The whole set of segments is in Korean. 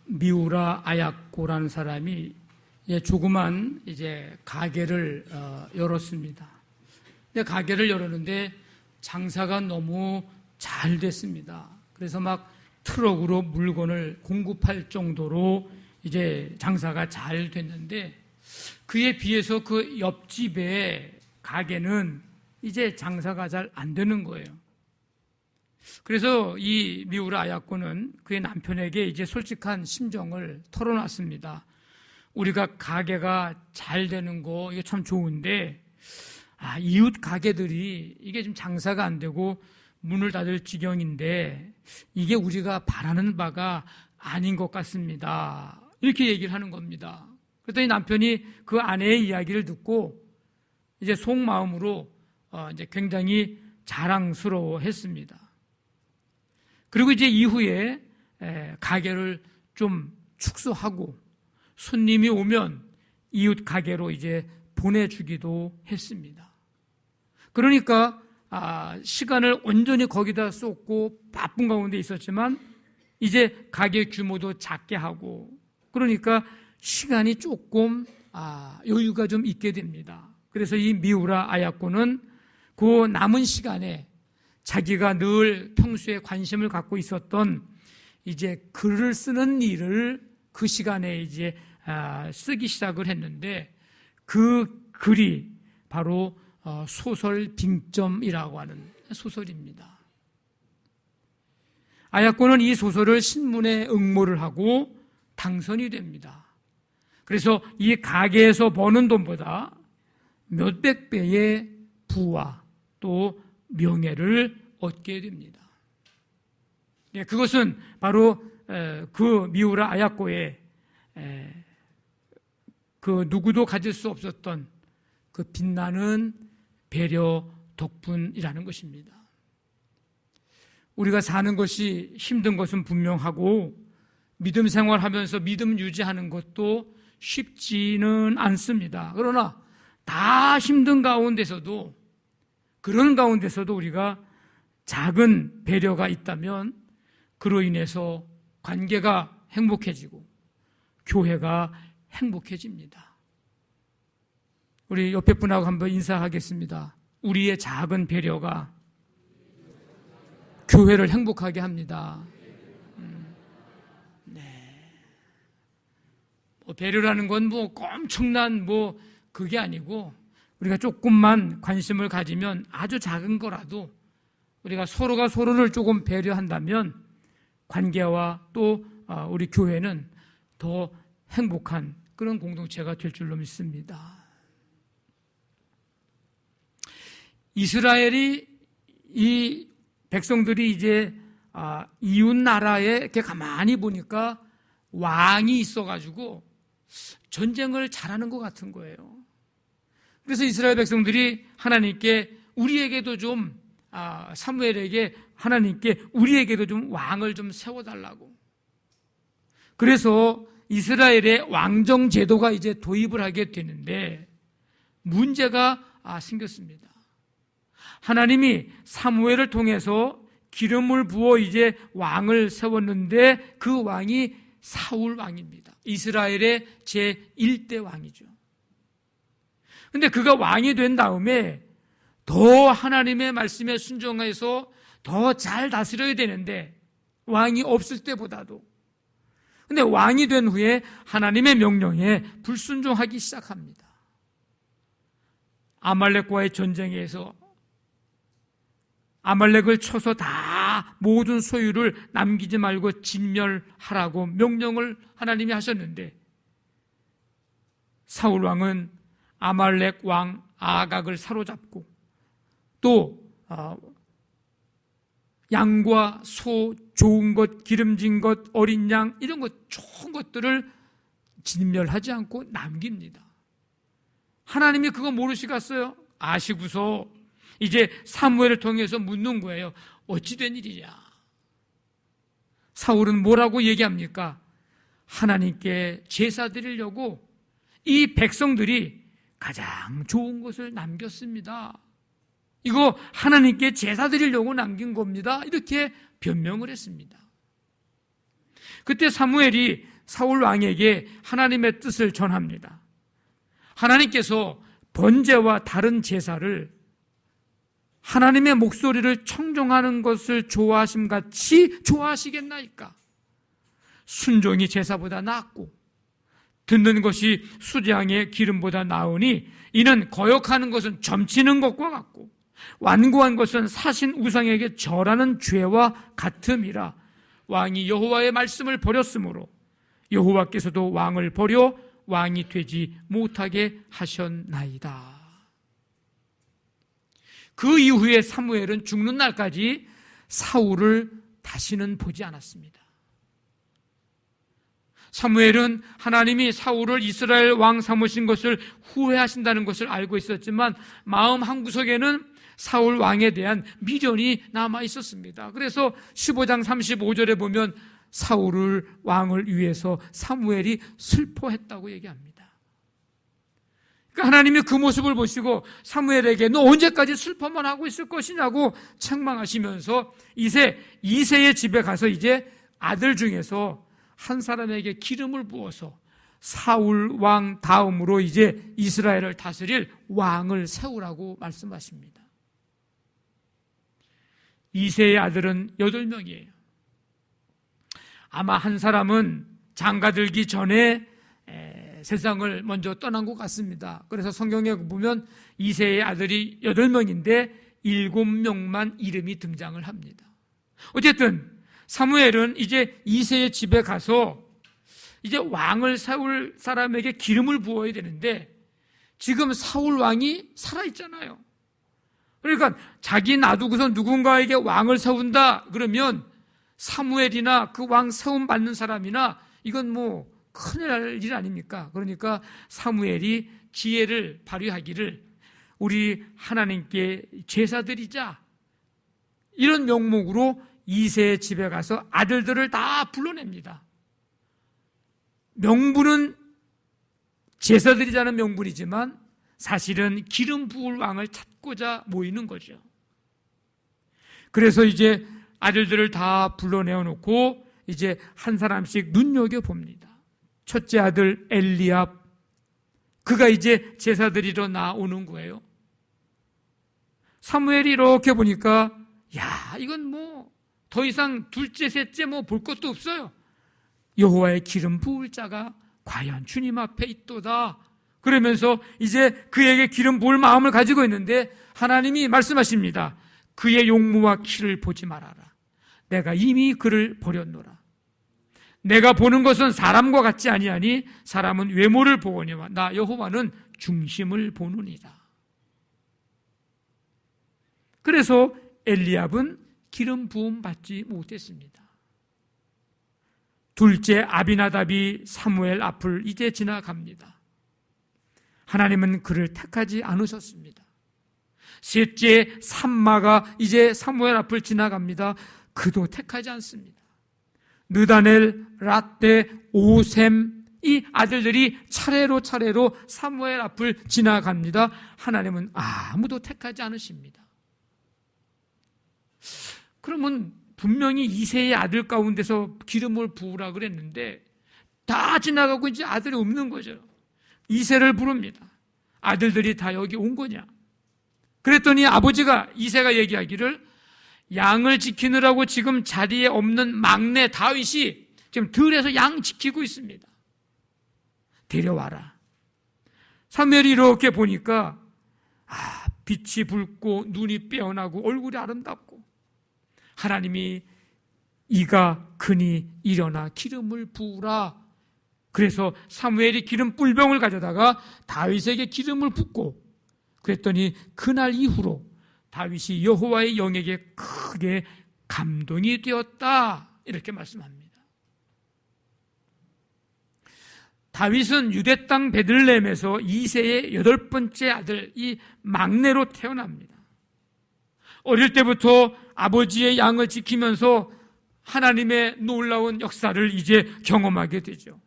미우라 아야코라는 사람이 조그만 가게를 열었습니다. 근데 가게를 열었는데 장사가 너무 잘 됐습니다. 그래서 막 트럭으로 물건을 공급할 정도로 장사가 잘 됐는데, 그에 비해서 그 옆집의 가게는 장사가 잘 안 되는 거예요. 그래서 이 미우라 아야코는 그의 남편에게 솔직한 심정을 털어놨습니다. 우리가 가게가 잘 되는 거 이게 참 좋은데, 이웃 가게들이 이게 지금 장사가 안 되고 문을 닫을 지경인데 이게 우리가 바라는 바가 아닌 것 같습니다. 이렇게 얘기를 하는 겁니다. 그랬더니 남편이 그 아내의 이야기를 듣고 속마음으로 굉장히 자랑스러워했습니다. 그리고 이후에 가게를 좀 축소하고 손님이 오면 이웃 가게로 보내주기도 했습니다. 그러니까 시간을 온전히 거기다 쏟고 바쁜 가운데 있었지만 이제 가게 규모도 작게 하고, 그러니까 시간이 조금 여유가 좀 있게 됩니다. 그래서 이 미우라 아야코는 그 남은 시간에 자기가 늘 평소에 관심을 갖고 있었던 글을 쓰는 일을 그 시간에 쓰기 시작을 했는데, 그 글이 바로 소설 빙점이라고 하는 소설입니다. 아야코는 이 소설을 신문에 응모를 하고 당선이 됩니다. 그래서 이 가게에서 버는 돈보다 몇백 배의 부와 또 명예를 얻게 됩니다. 그것은 바로 그 미우라 아야코의 그 누구도 가질 수 없었던 그 빛나는 배려 덕분이라는 것입니다. 우리가 사는 것이 힘든 것은 분명하고 믿음 생활하면서 믿음 유지하는 것도 쉽지는 않습니다. 그러나 다 힘든 가운데서도, 그런 가운데서도 우리가 작은 배려가 있다면 그로 인해서 관계가 행복해지고 교회가 행복해집니다. 우리 옆에 분하고 한번 인사하겠습니다. 우리의 작은 배려가 교회를 행복하게 합니다. 배려라는 건 엄청난 그게 아니고, 우리가 조금만 관심을 가지면 아주 작은 거라도 우리가 서로가 서로를 조금 배려한다면 관계와 또 우리 교회는 더 행복한 그런 공동체가 될 줄로 믿습니다. 이스라엘이, 이 백성들이 이웃 나라에 이렇게 가만히 보니까 왕이 있어가지고 전쟁을 잘하는 것 같은 거예요. 그래서 이스라엘 백성들이 하나님께 우리에게도 좀 사무엘에게 하나님께 우리에게도 좀 왕을 좀 세워달라고. 그래서 이스라엘의 왕정 제도가 도입을 하게 되는데 문제가 생겼습니다. 하나님이 사무엘을 통해서 기름을 부어 왕을 세웠는데 그 왕이 사울 왕입니다. 이스라엘의 제1대 왕이죠. 근데 그가 왕이 된 다음에 더 하나님의 말씀에 순종해서 더 잘 다스려야 되는데, 왕이 없을 때보다도. 근데 왕이 된 후에 하나님의 명령에 불순종하기 시작합니다. 아말렉과의 전쟁에서 아말렉을 쳐서 다 모든 소유를 남기지 말고 진멸하라고 명령을 하나님이 하셨는데, 사울 왕은 아말렉 왕 아각을 사로잡고 또 양과 소, 좋은 것, 기름진 것, 어린 양, 이런 것, 좋은 것들을 진멸하지 않고 남깁니다. 하나님이 그거 모르시겠어요? 아시고서 이제 사무엘을 통해서 묻는 거예요. 어찌 된 일이냐? 사울은 뭐라고 얘기합니까? 하나님께 제사 드리려고 이 백성들이 가장 좋은 것을 남겼습니다. 이거 하나님께 제사 드리려고 남긴 겁니다. 이렇게 변명을 했습니다. 그때 사무엘이 사울 왕에게 하나님의 뜻을 전합니다. 하나님께서 번제와 다른 제사를 하나님의 목소리를 청종하는 것을 좋아하심같이 좋아하시겠나이까? 순종이 제사보다 낫고 듣는 것이 수량의 기름보다 나으니 이는 거역하는 것은 점치는 것과 같고 완고한 것은 사신 우상에게 절하는 죄와 같음이라. 왕이 여호와의 말씀을 버렸으므로 여호와께서도 왕을 버려 왕이 되지 못하게 하셨나이다. 그 이후에 사무엘은 죽는 날까지 사울을 다시는 보지 않았습니다. 사무엘은 하나님이 사울을 이스라엘 왕 삼으신 것을 후회하신다는 것을 알고 있었지만 마음 한구석에는 사울 왕에 대한 미련이 남아 있었습니다. 그래서 15장 35절에 보면 사울을 왕을 위해서 사무엘이 슬퍼했다고 얘기합니다. 그러니까 하나님이 그 모습을 보시고 사무엘에게 너 언제까지 슬퍼만 하고 있을 것이냐고 책망하시면서 이새의 집에 가서 이제 아들 중에서 한 사람에게 기름을 부어서 사울 왕 다음으로 이제 이스라엘을 다스릴 왕을 세우라고 말씀하십니다. 이새의 아들은 8명이에요. 아마 한 사람은 장가들기 전에 세상을 먼저 떠난 것 같습니다. 그래서 성경에 보면 이새의 아들이 8명인데 7명만 이름이 등장을 합니다. 어쨌든 사무엘은 이제 이새의 집에 가서 이제 왕을 세울 사람에게 기름을 부어야 되는데 지금 사울 왕이 살아있잖아요. 그러니까 자기 놔두고서 누군가에게 왕을 세운다 그러면 사무엘이나 그 왕 세움 받는 사람이나 이건 뭐 큰일 날 일 아닙니까? 그러니까 사무엘이 지혜를 발휘하기를 우리 하나님께 제사 드리자 이런 명목으로 이새의 집에 가서 아들들을 다 불러냅니다. 명분은 제사 드리자는 명분이지만 사실은 기름 부을 왕을 찾고자 모이는 거죠. 그래서 이제 아들들을 다 불러내어 놓고 이제 한 사람씩 눈여겨봅니다. 첫째 아들 엘리압, 그가 이제 제사 드리러 나오는 거예요. 사무엘이 이렇게 보니까 야, 이건 뭐 더 이상 둘째, 셋째 뭐 볼 것도 없어요. 여호와의 기름 부을 자가 과연 주님 앞에 있도다. 그러면서 이제 그에게 기름 부을 마음을 가지고 있는데 하나님이 말씀하십니다. 그의 용모와 키를 보지 말아라. 내가 이미 그를 버렸노라. 내가 보는 것은 사람과 같지 아니하니 사람은 외모를 보거니와 나 여호와는 중심을 보느니라. 그래서 엘리압은 기름 부음 받지 못했습니다. 둘째 아비나답이 사무엘 앞을 이제 지나갑니다. 하나님은 그를 택하지 않으셨습니다. 셋째 삼마가 이제 사무엘 앞을 지나갑니다. 그도 택하지 않습니다. 느다넬, 랏데, 오셈 이 아들들이 차례로 사무엘 앞을 지나갑니다. 하나님은 아무도 택하지 않으십니다. 그러면 분명히 이새의 아들 가운데서 기름을 부으라 그랬는데 다 지나가고 이제 아들이 없는 거죠. 이새를 부릅니다. 아들들이 다 여기 온 거냐? 그랬더니 아버지가 이새가 얘기하기를 양을 지키느라고 지금 자리에 없는 막내 다윗이 지금 들에서 양 지키고 있습니다. 데려와라. 사무엘이 이렇게 보니까 빛이 붉고 눈이 빼어나고 얼굴이 아름답고 하나님이 이가 그니 일어나 기름을 부으라. 그래서 사무엘이 기름 뿔병을 가져다가 다윗에게 기름을 붓고 그랬더니 그날 이후로 다윗이 여호와의 영에게 크게 감동이 되었다. 이렇게 말씀합니다. 다윗은 유대 땅 베들레헴에서 이새의 8번째 아들, 이 막내로 태어납니다. 어릴 때부터 아버지의 양을 지키면서 하나님의 놀라운 역사를 이제 경험하게 되죠.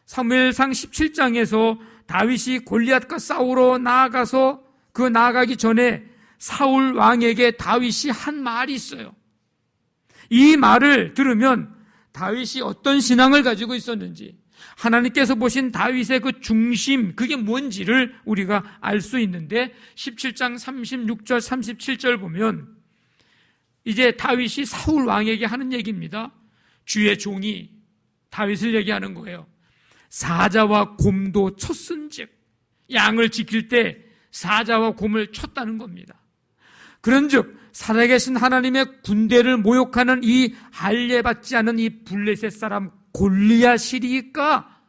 사무엘상 17장에서 다윗이 골리앗과 싸우러 나아가서 그 나아가기 전에 사울 왕에게 다윗이 한 말이 있어요. 이 말을 들으면 다윗이 어떤 신앙을 가지고 있었는지, 하나님께서 보신 다윗의 그 중심, 그게 뭔지를 우리가 알 수 있는데 17장 36절 37절 보면 이제 다윗이 사울 왕에게 하는 얘기입니다. 주의 종이 다윗을 얘기하는 거예요. 사자와 곰도 쳤은즉, 양을 지킬 때 사자와 곰을 쳤다는 겁니다. 그런즉 살아계신 하나님의 군대를 모욕하는 이 할례받지 않은 이 블레셋 사람 골리앗이리까?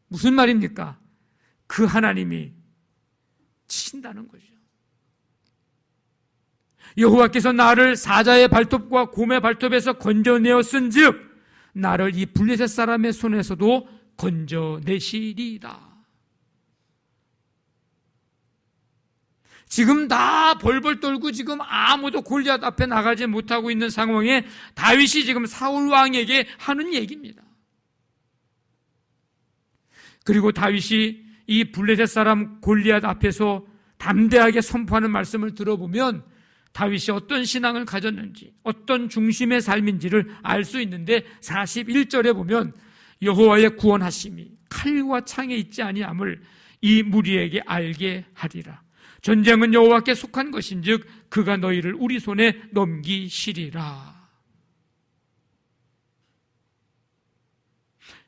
무슨 말입니까? 그 하나님이 치신다는 거죠. 여호와께서 나를 사자의 발톱과 곰의 발톱에서 건져내었은즉 나를 이 블레셋 사람의 손에서도 건져내시리이다. 지금 다 벌벌 떨고 지금 아무도 골리앗 앞에 나가지 못하고 있는 상황에 다윗이 지금 사울 왕에게 하는 얘기입니다. 그리고 다윗이 이 블레셋 사람 골리앗 앞에서 담대하게 선포하는 말씀을 들어보면 다윗이 어떤 신앙을 가졌는지, 어떤 중심의 삶인지를 알 수 있는데 41절에 보면 여호와의 구원하심이 칼과 창에 있지 아니함을 이 무리에게 알게 하리라. 전쟁은 여호와께 속한 것인즉 그가 너희를 우리 손에 넘기시리라.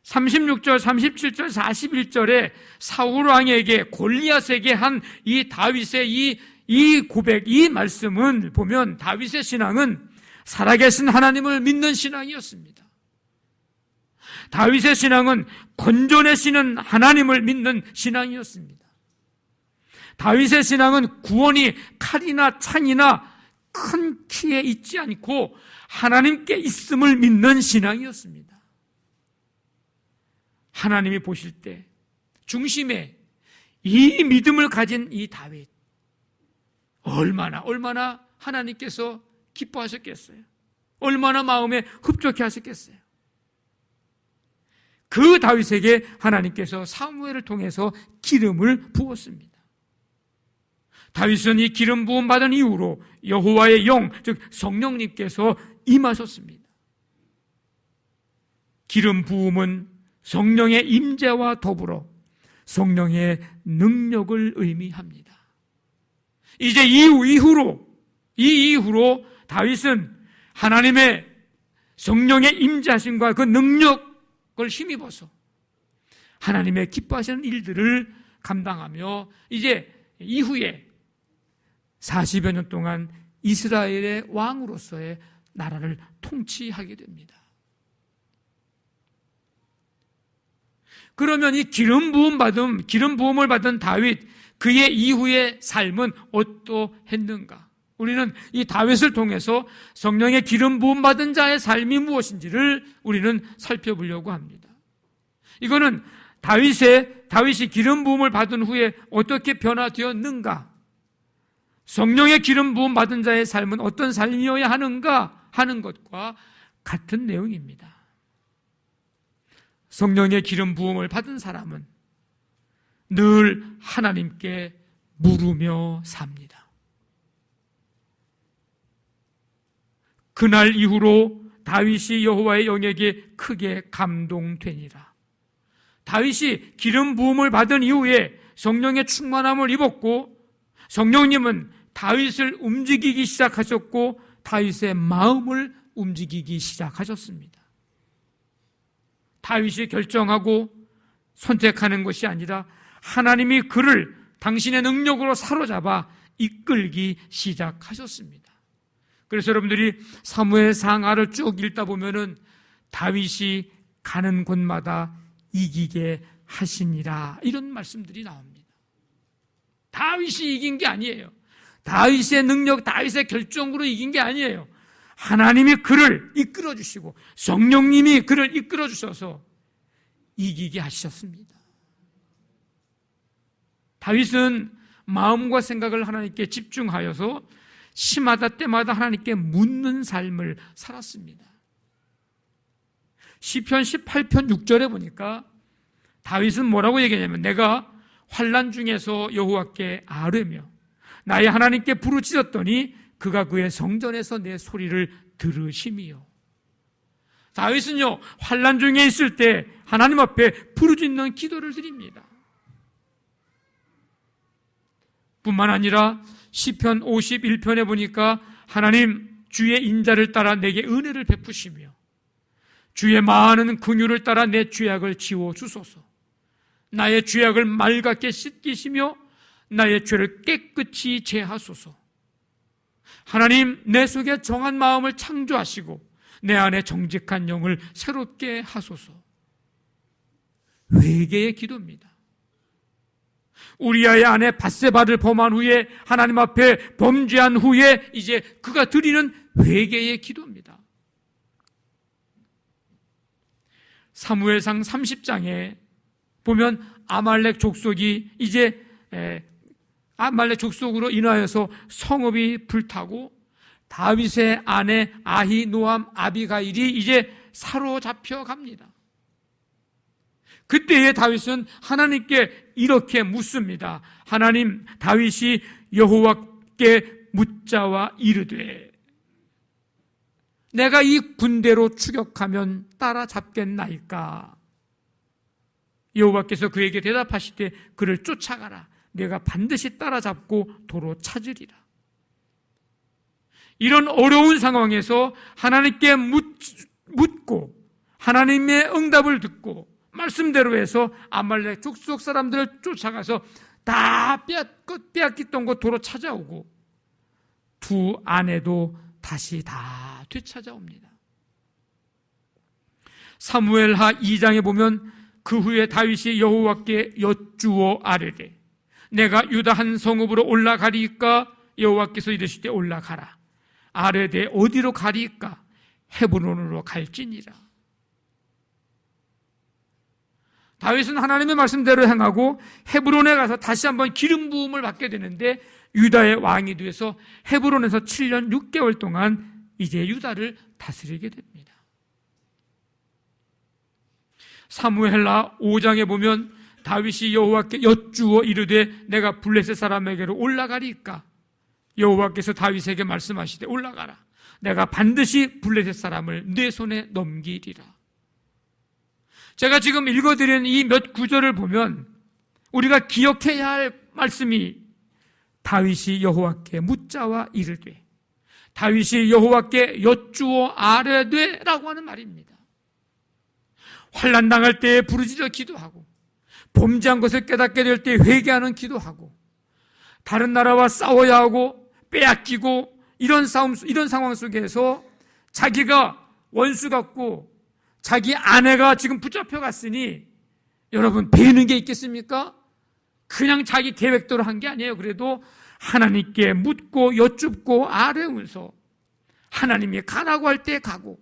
36절, 37절, 41절에 사울 왕에게 골리앗에게 한 이 다윗의 이 고백, 이 말씀은 보면 다윗의 신앙은 살아계신 하나님을 믿는 신앙이었습니다. 다윗의 신앙은 건져내시는 하나님을 믿는 신앙이었습니다. 다윗의 신앙은 구원이 칼이나 창이나 큰 키에 있지 않고 하나님께 있음을 믿는 신앙이었습니다. 하나님이 보실 때 중심에 이 믿음을 가진 이 다윗, 얼마나 하나님께서 기뻐하셨겠어요? 얼마나 마음에 흡족해 하셨겠어요? 그 다윗에게 하나님께서 사무엘을 통해서 기름을 부었습니다. 다윗은 이 기름 부음 받은 이후로 여호와의 영, 즉 성령님께서 임하셨습니다. 기름 부음은 성령의 임재와 더불어 성령의 능력을 의미합니다. 이제 이 이후로 다윗은 하나님의 성령의 임재하심과 그 능력을 힘입어서 하나님의 기뻐하시는 일들을 감당하며 이제 이후에 40여 년 동안 이스라엘의 왕으로서의 나라를 통치하게 됩니다. 그러면 이 기름 부음을 받은 다윗, 그의 이후의 삶은 어떠했는가? 우리는 이 다윗을 통해서 성령의 기름 부음 받은 자의 삶이 무엇인지를 우리는 살펴보려고 합니다. 이거는 다윗이 기름 부음을 받은 후에 어떻게 변화되었는가? 성령의 기름 부음 받은 자의 삶은 어떤 삶이어야 하는가 하는 것과 같은 내용입니다. 성령의 기름 부음을 받은 사람은 늘 하나님께 물으며 삽니다. 그날 이후로 다윗이 여호와의 영에게 크게 감동되니라. 다윗이 기름 부음을 받은 이후에 성령의 충만함을 입었고 성령님은 다윗을 움직이기 시작하셨고 다윗의 마음을 움직이기 시작하셨습니다. 다윗이 결정하고 선택하는 것이 아니라 하나님이 그를 당신의 능력으로 사로잡아 이끌기 시작하셨습니다. 그래서 여러분들이 사무엘 상하를 쭉 읽다 보면은 다윗이 가는 곳마다 이기게 하시니라 이런 말씀들이 나옵니다. 다윗이 이긴 게 아니에요. 다윗의 능력, 다윗의 결정으로 이긴 게 아니에요. 하나님이 그를 이끌어 주시고 성령님이 그를 이끌어 주셔서 이기게 하셨습니다. 다윗은 마음과 생각을 하나님께 집중하여서 시마다 때마다 하나님께 묻는 삶을 살았습니다. 시편 18편 6절에 보니까 다윗은 뭐라고 얘기하냐면 내가 환난 중에서 여호와께 아뢰며 나의 하나님께 부르짖었더니 그가 그의 성전에서 내 소리를 들으심이요. 다윗은요, 환난 중에 있을 때 하나님 앞에 부르짖는 기도를 드립니다. 뿐만 아니라 시편 51편에 보니까 하나님 주의 인자를 따라 내게 은혜를 베푸시며 주의 많은 긍휼을 따라 내 죄악을 지워 주소서. 나의 죄악을 맑게 씻기시며 나의 죄를 깨끗이 제하소서. 하나님, 내 속에 정한 마음을 창조하시고 내 안에 정직한 영을 새롭게 하소서. 회개의 기도입니다. 우리아의 아내 밧세바를 범한 후에 하나님 앞에 범죄한 후에 이제 그가 드리는 회개의 기도입니다. 사무엘상 30장에 보면 아말렉 족속이 이제 아말렉 족속으로 인하여서 성읍이 불타고 다윗의 아내 아히노암 아비가일이 이제 사로잡혀 갑니다. 그때의 다윗은 하나님께 이렇게 묻습니다. 하나님, 다윗이 여호와께 묻자와 이르되 내가 이 군대로 추격하면 따라잡겠나이까? 여호와께서 그에게 대답하시되 그를 쫓아가라. 내가 반드시 따라잡고 도로 찾으리라. 이런 어려운 상황에서 하나님께 묻고 하나님의 응답을 듣고 말씀대로 해서 아말렉 족속 사람들을 쫓아가서 다 빼앗겼던 곳 도로 찾아오고 두 아내도 다시 다 되찾아옵니다. 사무엘하 2장에 보면 그 후에 다윗이 여호와께 여쭈어 아뢰되 내가 유다 한 성읍으로 올라가리이까? 여호와께서 이르시되 올라가라. 아뢰되 어디로 가리이까? 헤브론으로 갈지니라. 다윗은 하나님의 말씀대로 행하고 헤브론에 가서 다시 한번 기름 부음을 받게 되는데 유다의 왕이 돼서 헤브론에서 7년 6개월 동안 이제 유다를 다스리게 됩니다. 사무엘하 5장에 보면 다윗이 여호와께 여쭈어 이르되 내가 블레셋 사람에게로 올라가리이까? 여호와께서 다윗에게 말씀하시되 올라가라. 내가 반드시 블레셋 사람을 내 손에 넘기리라. 제가 지금 읽어드린 이 몇 구절을 보면 우리가 기억해야 할 말씀이 다윗이 여호와께 묻자와 이르되 다윗이 여호와께 여쭈어 아뢰되 라고 하는 말입니다. 환난 당할 때에 부르짖어 기도하고 범죄한 것을 깨닫게 될 때 회개하는 기도하고 다른 나라와 싸워야 하고 빼앗기고 이런 상황 속에서 자기가 원수 같고 자기 아내가 지금 붙잡혀 갔으니 여러분 배는 게 있겠습니까? 그냥 자기 계획대로 한 게 아니에요. 그래도 하나님께 묻고 여쭙고 아뢰면서 하나님이 가라고 할 때 가고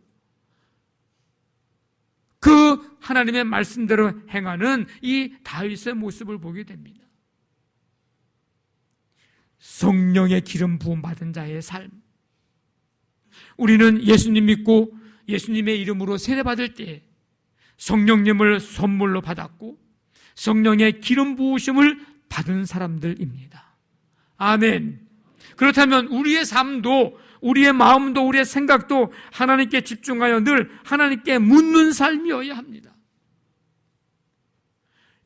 그 하나님의 말씀대로 행하는 이 다윗의 모습을 보게 됩니다. 성령의 기름 부음 받은 자의 삶. 우리는 예수님 믿고 예수님의 이름으로 세례받을 때 성령님을 선물로 받았고 성령의 기름 부으심을 받은 사람들입니다. 아멘. 그렇다면 우리의 삶도 우리의 마음도 우리의 생각도 하나님께 집중하여 늘 하나님께 묻는 삶이어야 합니다.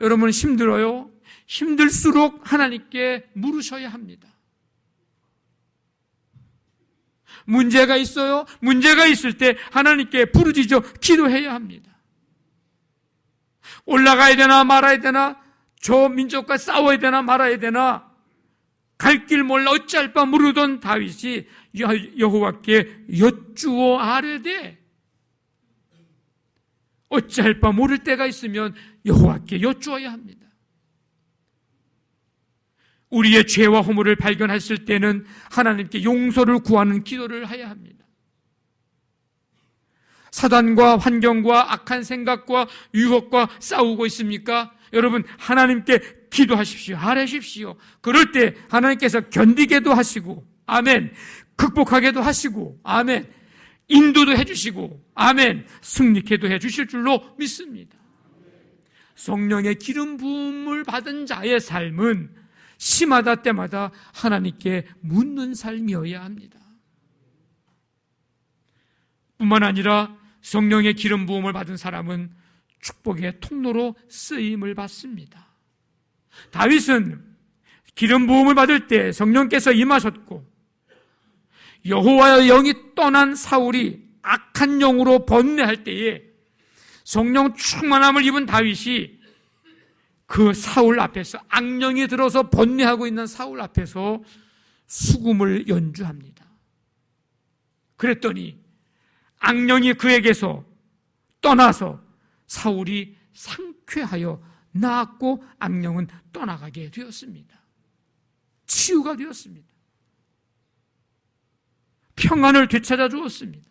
여러분 힘들어요? 힘들수록 하나님께 물으셔야 합니다. 문제가 있어요? 문제가 있을 때 하나님께 부르짖어 기도해야 합니다. 올라가야 되나 말아야 되나? 저 민족과 싸워야 되나 말아야 되나? 갈 길 몰라 어찌할 바 모르던 다윗이 여호와께 여쭈어 아뢰되 어찌할 바 모를 때가 있으면 여호와께 여쭈어야 합니다. 우리의 죄와 허물을 발견했을 때는 하나님께 용서를 구하는 기도를 해야 합니다. 사단과 환경과 악한 생각과 유혹과 싸우고 있습니까? 여러분 하나님께 기도하십시오. 아뢰십시오. 그럴 때 하나님께서 견디게도 하시고 아멘. 극복하게도 하시고 아멘. 인도도 해주시고 아멘. 승리케도 해주실 줄로 믿습니다. 성령의 기름 부음을 받은 자의 삶은 심하다 때마다 하나님께 묻는 삶이어야 합니다. 뿐만 아니라 성령의 기름 부음을 받은 사람은 축복의 통로로 쓰임을 받습니다. 다윗은 기름 부음을 받을 때 성령께서 임하셨고, 여호와의 영이 떠난 사울이 악한 영으로 번뇌할 때에 성령 충만함을 입은 다윗이 그 사울 앞에서, 악령이 들어서 번뇌하고 있는 사울 앞에서 수금을 연주합니다. 그랬더니 악령이 그에게서 떠나서 사울이 상쾌하여 나았고 악령은 떠나가게 되었습니다. 치유가 되었습니다. 평안을 되찾아 주었습니다.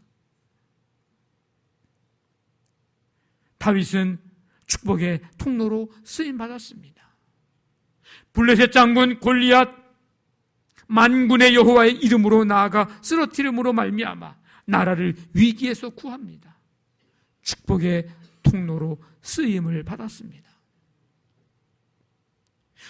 다윗은 축복의 통로로 쓰임받았습니다. 블레셋 장군 골리앗 만군의 여호와의 이름으로 나아가 쓰러뜨림으로 말미암아 나라를 위기에서 구합니다. 축복의 통로로 쓰임을 받았습니다.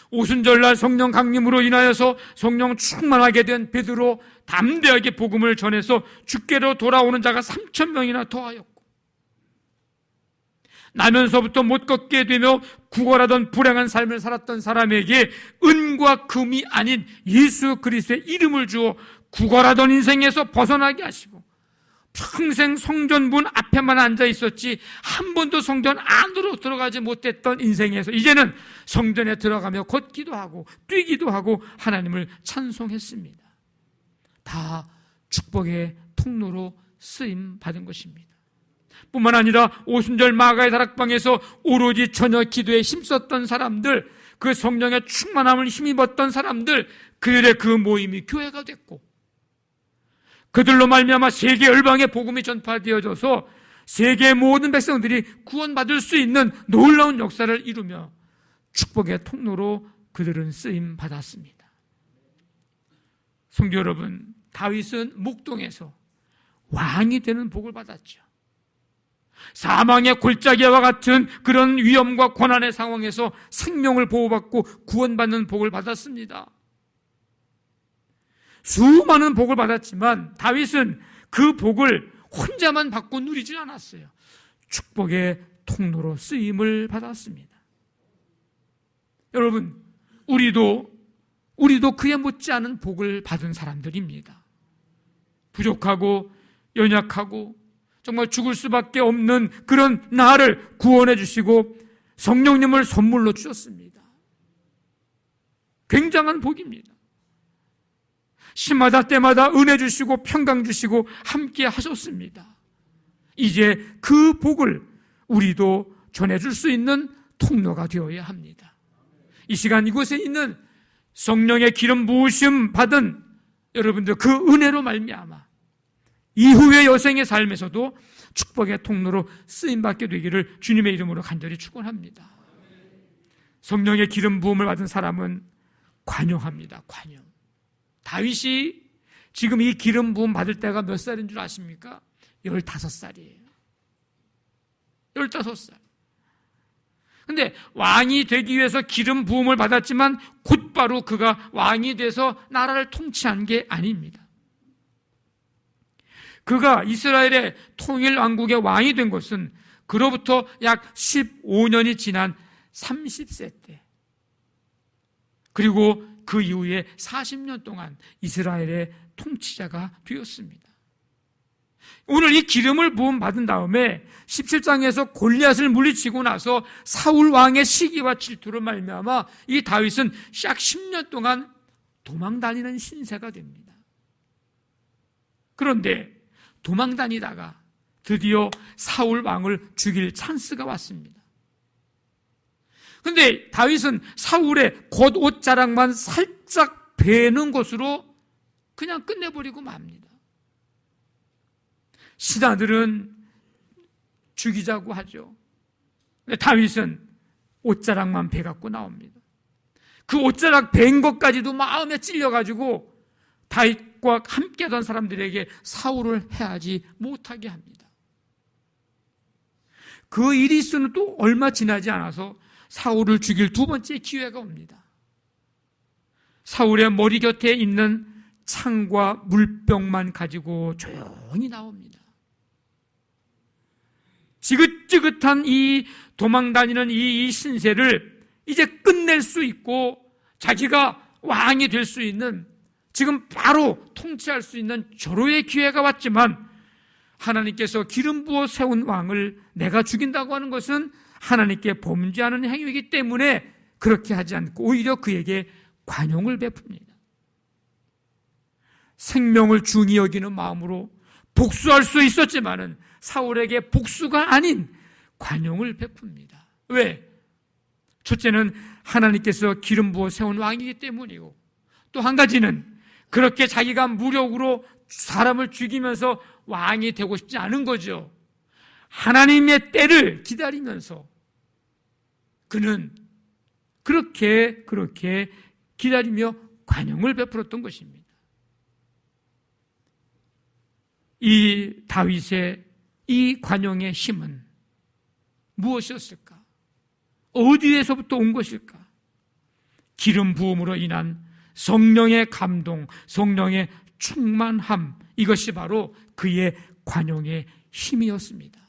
오순절날 성령 강림으로 인하여서 성령 충만하게 된 베드로 담대하게 복음을 전해서 주께로 돌아오는 자가 3,000명이나 더하였고, 나면서부터 못 걷게 되며 구걸하던 불행한 삶을 살았던 사람에게 은과 금이 아닌 예수 그리스도의 이름을 주어 구걸하던 인생에서 벗어나게 하시고, 평생 성전문 앞에만 앉아 있었지 한 번도 성전 안으로 들어가지 못했던 인생에서 이제는 성전에 들어가며 걷기도 하고 뛰기도 하고 하나님을 찬송했습니다. 다 축복의 통로로 쓰임 받은 것입니다. 뿐만 아니라 오순절 마가의 다락방에서 오로지 저녁 기도에 힘썼던 사람들, 그 성령의 충만함을 힘입었던 사람들, 그들의 그 모임이 교회가 됐고, 그들로 말미암아 세계 열방의 복음이 전파되어져서 세계 모든 백성들이 구원받을 수 있는 놀라운 역사를 이루며 축복의 통로로 그들은 쓰임 받았습니다. 성도 여러분, 다윗은 목동에서 왕이 되는 복을 받았죠. 사망의 골짜기와 같은 그런 위험과 고난의 상황에서 생명을 보호받고 구원받는 복을 받았습니다. 수많은 복을 받았지만 다윗은 그 복을 혼자만 받고 누리지 않았어요. 축복의 통로로 쓰임을 받았습니다. 여러분, 우리도 그에 못지않은 복을 받은 사람들입니다. 부족하고 연약하고 정말 죽을 수밖에 없는 그런 나를 구원해 주시고 성령님을 선물로 주셨습니다. 굉장한 복입니다. 시마다 때마다 은혜 주시고 평강 주시고 함께 하셨습니다. 이제 그 복을 우리도 전해줄 수 있는 통로가 되어야 합니다. 이 시간 이곳에 있는 성령의 기름 부으심 받은 여러분들, 그 은혜로 말미암아 이후의 여생의 삶에서도 축복의 통로로 쓰임받게 되기를 주님의 이름으로 간절히 축원합니다. 성령의 기름 부음을 받은 사람은 관용합니다. 관용. 다윗이 지금 이 기름 부음 받을 때가 몇 살인 줄 아십니까? 15살이에요. 15살. 근데 왕이 되기 위해서 기름 부음을 받았지만 곧바로 그가 왕이 돼서 나라를 통치한 게 아닙니다. 그가 이스라엘의 통일 왕국의 왕이 된 것은 그로부터 약 15년이 지난 30세 때, 그리고 그 이후에 40년 동안 이스라엘의 통치자가 되었습니다. 오늘 이 기름을 부음 받은 다음에 17장에서 골리앗을 물리치고 나서 사울 왕의 시기와 질투로 말미암아 이 다윗은 약 10년 동안 도망다니는 신세가 됩니다. 그런데 도망다니다가 드디어 사울 왕을 죽일 찬스가 왔습니다. 그런데 다윗은 사울의 겉옷 자락만 살짝 베는 것으로 그냥 끝내버리고 맙니다. 신하들은 죽이자고 하죠. 근데 다윗은 옷자락만 베갖고 나옵니다. 그 옷자락 벤 것까지도 마음에 찔려가지고 다윗과 함께하던 사람들에게 사울을 해하지 못하게 합니다. 그 일이 있으면 또 얼마 지나지 않아서 사울을 죽일 두 번째 기회가 옵니다. 사울의 머리 곁에 있는 창과 물병만 가지고 조용히 나옵니다. 지긋지긋한 이 도망다니는 이 신세를 이제 끝낼 수 있고 자기가 왕이 될 수 있는, 지금 바로 통치할 수 있는 절호의 기회가 왔지만 하나님께서 기름 부어 세운 왕을 내가 죽인다고 하는 것은 하나님께 범죄하는 행위이기 때문에 그렇게 하지 않고 오히려 그에게 관용을 베풉니다. 생명을 중히 여기는 마음으로 복수할 수 있었지만은 사울에게 복수가 아닌 관용을 베풉니다. 왜? 첫째는 하나님께서 기름 부어 세운 왕이기 때문이고, 또 한 가지는 그렇게 자기가 무력으로 사람을 죽이면서 왕이 되고 싶지 않은 거죠. 하나님의 때를 기다리면서 그는 그렇게 기다리며 관용을 베풀었던 것입니다. 이 다윗의 이 관용의 힘은 무엇이었을까? 어디에서부터 온 것일까? 기름 부음으로 인한 성령의 감동, 성령의 충만함, 이것이 바로 그의 관용의 힘이었습니다.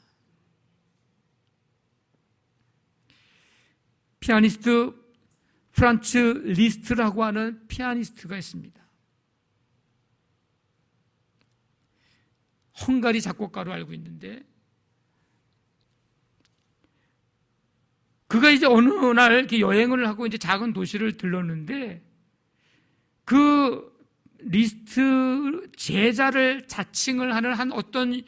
피아니스트 프란츠 리스트라고 하는 피아니스트가 있습니다. 헝가리 작곡가로 알고 있는데, 그가 이제 어느 날 이렇게 여행을 하고 이제 작은 도시를 들렀는데, 그 리스트 제자를 자칭을 하는 한 어떤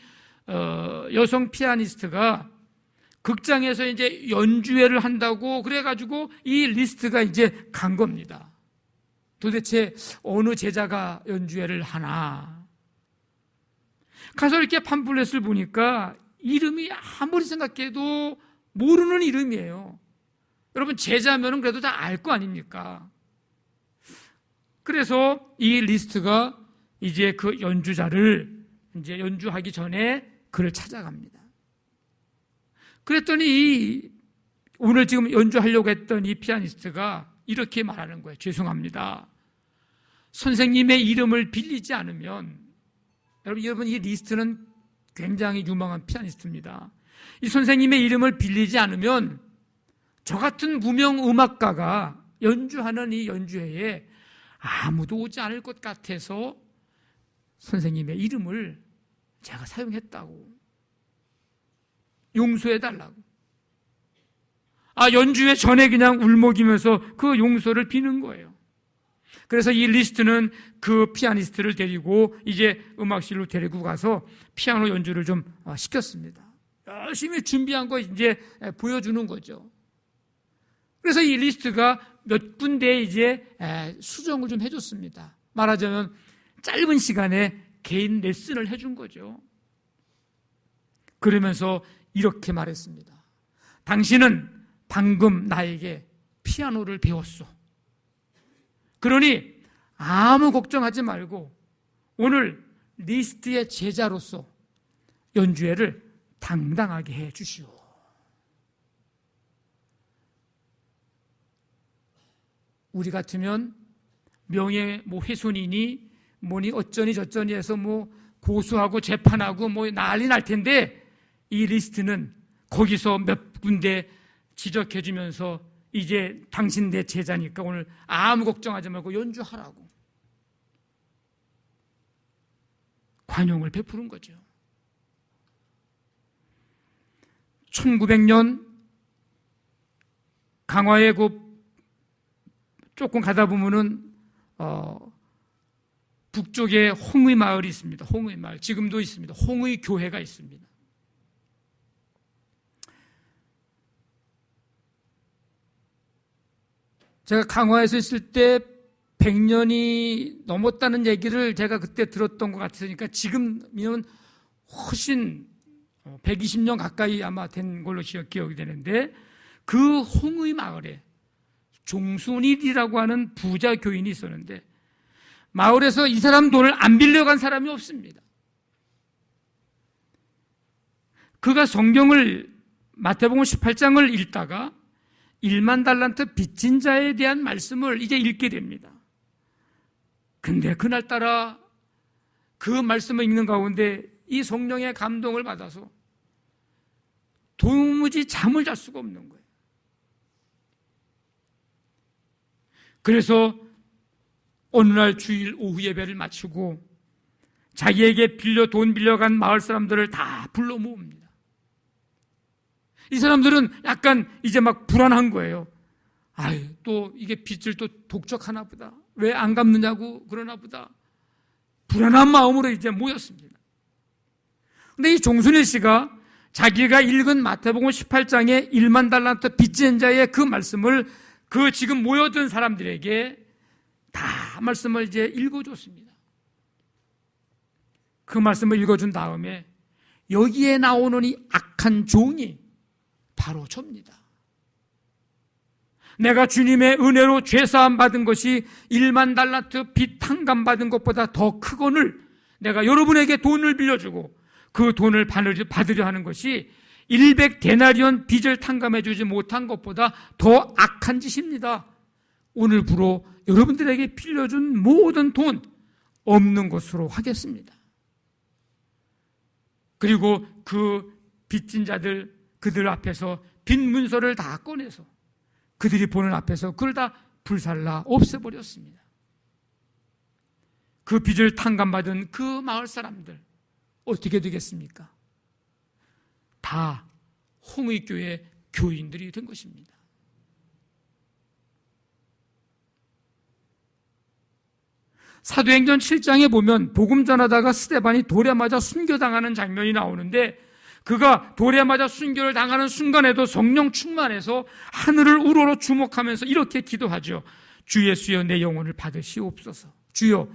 여성 피아니스트가 극장에서 이제 연주회를 한다고 그래가지고 이 리스트가 이제 간 겁니다. 도대체 어느 제자가 연주회를 하나? 가서 이렇게 팜플렛을 보니까 이름이 아무리 생각해도 모르는 이름이에요. 여러분, 제자면은 그래도 다 알 거 아닙니까? 그래서 이 리스트가 이제 그 연주자를 이제 연주하기 전에 그를 찾아갑니다. 그랬더니 오늘 지금 연주하려고 했던 이 피아니스트가 이렇게 말하는 거예요. 죄송합니다. 선생님의 이름을 빌리지 않으면, 여러분 이 리스트는 굉장히 유명한 피아니스트입니다. 이 선생님의 이름을 빌리지 않으면 저 같은 무명 음악가가 연주하는 이 연주회에 아무도 오지 않을 것 같아서 선생님의 이름을 제가 사용했다고, 용서해달라고. 연주회 전에 그냥 울먹이면서 그 용서를 비는 거예요. 그래서 이 리스트는 그 피아니스트를 데리고 이제 음악실로 데리고 가서 피아노 연주를 좀 시켰습니다. 열심히 준비한 거 이제 보여주는 거죠. 그래서 이 리스트가 몇 군데 이제 수정을 좀 해줬습니다. 말하자면 짧은 시간에 개인 레슨을 해준 거죠. 그러면서 이렇게 말했습니다. 당신은 방금 나에게 피아노를 배웠어. 그러니 아무 걱정하지 말고 오늘 리스트의 제자로서 연주회를 당당하게 해 주시오. 우리 같으면 명예 훼손이니 뭐니 어쩌니 저쩌니 해서 고소하고 재판하고 난리 날 텐데, 이 리스트는 거기서 몇 군데 지적해 주면서 이제 당신 내 제자니까 오늘 아무 걱정하지 말고 연주하라고 관용을 베푸는 거죠. 1900년 강화에 조금 가다 보면은 북쪽에 홍의 마을이 있습니다. 홍의 마을, 지금도 있습니다. 홍의 교회가 있습니다. 제가 강화에서 있을 때 100년이 넘었다는 얘기를 제가 그때 들었던 것 같으니까 지금이면 훨씬 120년 가까이 아마 된 걸로 기억이 되는데, 그 홍의 마을에 종순일이라고 하는 부자 교인이 있었는데 마을에서 이 사람 돈을 안 빌려간 사람이 없습니다. 그가 성경을 마태복음 18장을 읽다가 1만 달란트 빚진 자에 대한 말씀을 이제 읽게 됩니다. 근데 그날따라 그 말씀을 읽는 가운데 이 성령의 감동을 받아서 도무지 잠을 잘 수가 없는 거예요. 그래서 어느 날 주일 오후 예배를 마치고 자기에게 돈 빌려간 마을 사람들을 다 불러 모읍니다. 이 사람들은 약간 이제 막 불안한 거예요. 아유, 또 이게 빚을 또 독촉하나 보다. 왜 안 갚느냐고 그러나 보다. 불안한 마음으로 이제 모였습니다. 근데 이 종순일 씨가 자기가 읽은 마태복음 18장의 1만 달란트 빚진 자의 그 말씀을 그 지금 모여든 사람들에게 다 말씀을 이제 읽어줬습니다. 그 말씀을 읽어준 다음에 여기에 나오는 이 악한 종이 바로 접니다. 내가 주님의 은혜로 죄사함 받은 것이 1만 달란트 빚 탕감 받은 것보다 더 크거늘 내가 여러분에게 돈을 빌려주고 그 돈을 받으려 하는 것이 100데나리온 빚을 탕감해 주지 못한 것보다 더 악한 짓입니다. 오늘부로 여러분들에게 빌려준 모든 돈 없는 것으로 하겠습니다. 그리고 그 빚진 자들 그들 앞에서 빚 문서를 다 꺼내서 그들이 보는 앞에서 그걸 다 불살라 없애버렸습니다. 그 빚을 탕감받은 그 마을 사람들 어떻게 되겠습니까? 다 홍의교회 교인들이 된 것입니다. 사도행전 7장에 보면 복음 전하다가 스데반이 돌에 맞아 순교당하는 장면이 나오는데 그가 돌에 맞아 순교를 당하는 순간에도 성령 충만해서 하늘을 우러러 주목하면서 이렇게 기도하죠. 주 예수여 내 영혼을 받으시옵소서. 주여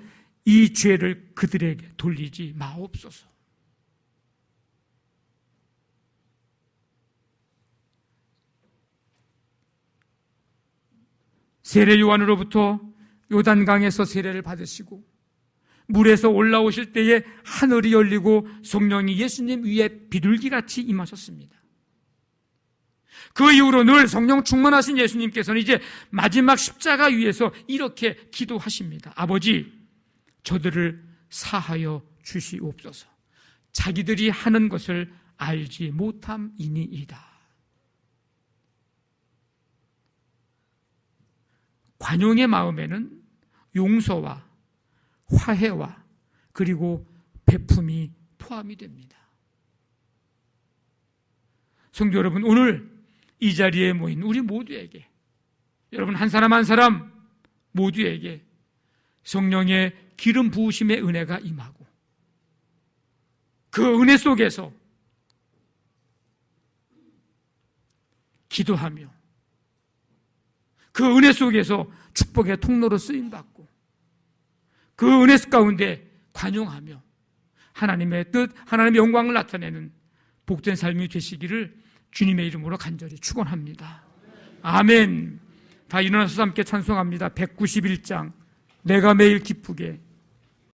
이 죄를 그들에게 돌리지 마옵소서. 세례 요한으로부터 요단강에서 세례를 받으시고 물에서 올라오실 때에 하늘이 열리고 성령이 예수님 위에 비둘기같이 임하셨습니다. 그 이후로 늘 성령 충만하신 예수님께서는 이제 마지막 십자가 위에서 이렇게 기도하십니다. 아버지, 저들을 사하여 주시옵소서. 자기들이 하는 것을 알지 못함이니이다. 관용의 마음에는 용서와 화해와 그리고 베품이 포함이 됩니다. 성도 여러분, 오늘 이 자리에 모인 우리 모두에게, 여러분 한 사람 한 사람 모두에게 성령의 기름 부으심의 은혜가 임하고 그 은혜 속에서 기도하며 그 은혜 속에서 축복의 통로로 쓰임받고 그 은혜 가운데 관용하며 하나님의 뜻, 하나님의 영광을 나타내는 복된 삶이 되시기를 주님의 이름으로 간절히 축원합니다. 아멘. 다 일어나서 함께 찬송합니다. 191장 내가 매일 기쁘게